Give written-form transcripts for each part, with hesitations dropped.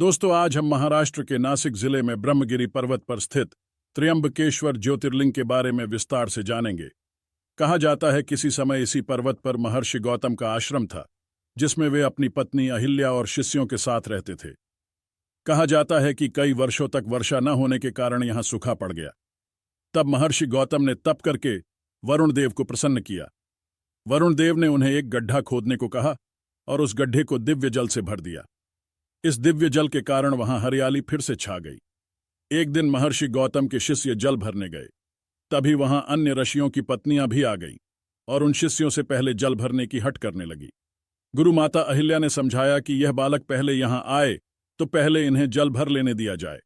दोस्तों, आज हम महाराष्ट्र के नासिक जिले में ब्रह्मगिरी पर्वत पर स्थित त्र्यंबकेश्वर ज्योतिर्लिंग के बारे में विस्तार से जानेंगे। कहा जाता है किसी समय इसी पर्वत पर महर्षि गौतम का आश्रम था, जिसमें वे अपनी पत्नी अहिल्या और शिष्यों के साथ रहते थे। कहा जाता है कि कई वर्षों तक वर्षा न होने के कारण यहां सूखा पड़ गया। तब महर्षि गौतम ने तप करके वरुण देव को प्रसन्न किया। वरुण देव ने उन्हें एक गड्ढा खोदने को कहा और उस गड्ढे को दिव्य जल से भर दिया। इस दिव्य जल के कारण वहां हरियाली फिर से छा गई। एक दिन महर्षि गौतम के शिष्य जल भरने गए। तभी वहां अन्य ऋषियों की पत्नियां भी आ गईं और उन शिष्यों से पहले जल भरने की हट करने लगी। गुरु माता अहिल्या ने समझाया कि यह बालक पहले यहां आए तो पहले इन्हें जल भर लेने दिया जाए।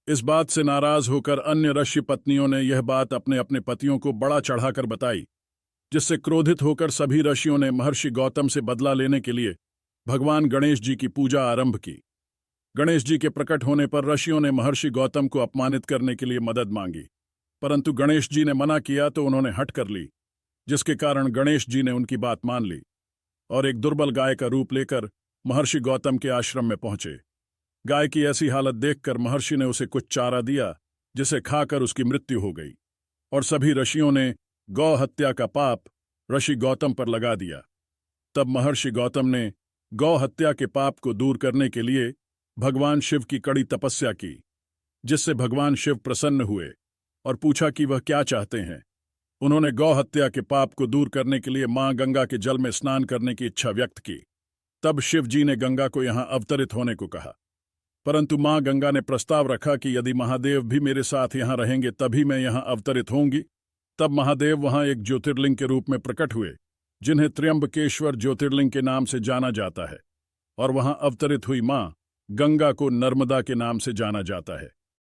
इस बात से नाराज होकर अन्य ऋषि पत्नियों ने यह बात अपने अपने पतियों को बड़ा चढ़ाकर बताई, जिससे क्रोधित होकर सभी ऋषियों ने महर्षि गौतम से बदला लेने के लिए भगवान गणेश जी की पूजा आरंभ की। गणेश जी के प्रकट होने पर ऋषियों ने महर्षि गौतम को अपमानित करने के लिए मदद मांगी, परंतु गणेश जी ने मना किया तो उन्होंने हट कर ली, जिसके कारण गणेश जी ने उनकी बात मान ली और एक दुर्बल गाय का रूप लेकर महर्षि गौतम के आश्रम में पहुंचे। गाय की ऐसी हालत देखकर महर्षि ने उसे कुछ चारा दिया, जिसे खाकर उसकी मृत्यु हो गई और सभी ऋषियों ने गौ हत्या का पाप ऋषि गौतम पर लगा दिया। तब महर्षि गौतम ने गौ हत्या के पाप को दूर करने के लिए भगवान शिव की कड़ी तपस्या की, जिससे भगवान शिव प्रसन्न हुए और पूछा कि वह क्या चाहते हैं। उन्होंने गौ हत्या के पाप को दूर करने के लिए मां गंगा के जल में स्नान करने की इच्छा व्यक्त की। तब शिव जी ने गंगा को यहां अवतरित होने को कहा, परंतु मां गंगा ने प्रस्ताव रखा कि यदि महादेव भी मेरे साथ यहां रहेंगे तभी मैं यहां अवतरित होंगी। तब महादेव वहां एक ज्योतिर्लिंग के रूप में प्रकट हुए, जिन्हें त्र्यंबकेश्वर ज्योतिर्लिंग के नाम से जाना जाता है, और वहां अवतरित हुई मां गंगा को नर्मदा के नाम से जाना जाता है।